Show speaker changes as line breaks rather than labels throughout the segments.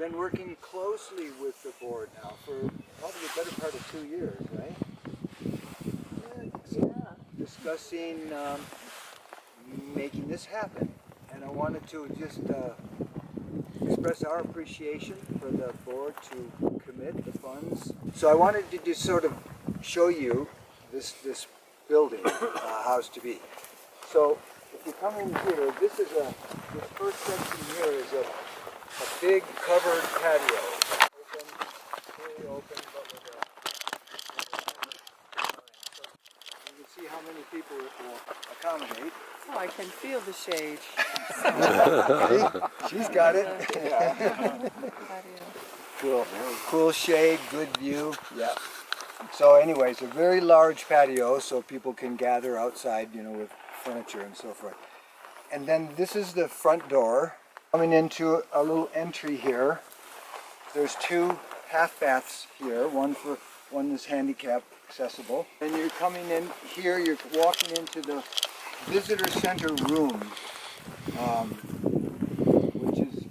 been working closely with the board now for probably the better part of 2 years, right? So discussing making this happen. And I wanted to just express our appreciation for the board to commit the funds. So I wanted to just sort of show you this building, how it's to be. So if you come in here, this first section here is a big covered patio. Open, fully open, but with so you can see how many people it will accommodate.
Oh, I can feel the shade.
See? She's got it. Cool. Cool shade, good view. Yeah. So anyway, it's a very large patio so people can gather outside, you know, with furniture and so forth. And then this is the front door. Coming into a little entry here. There's 2 half baths here. One is handicap accessible. And you're coming in here, you're walking into the visitor center room, which is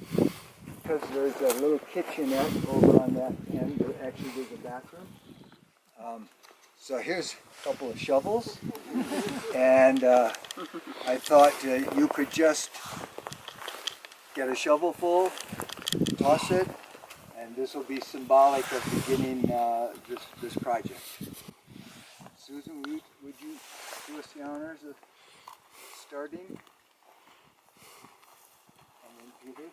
because there's a little kitchenette over on that end. Actually, there's a bathroom. So here's a couple of shovels, and I thought you could just get a shovel full, toss it, and this will be symbolic of beginning this project. Susan, would you do us the honors of starting? And then Peter?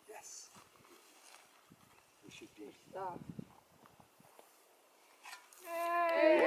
Yes. We should be.
Stop.
Yay!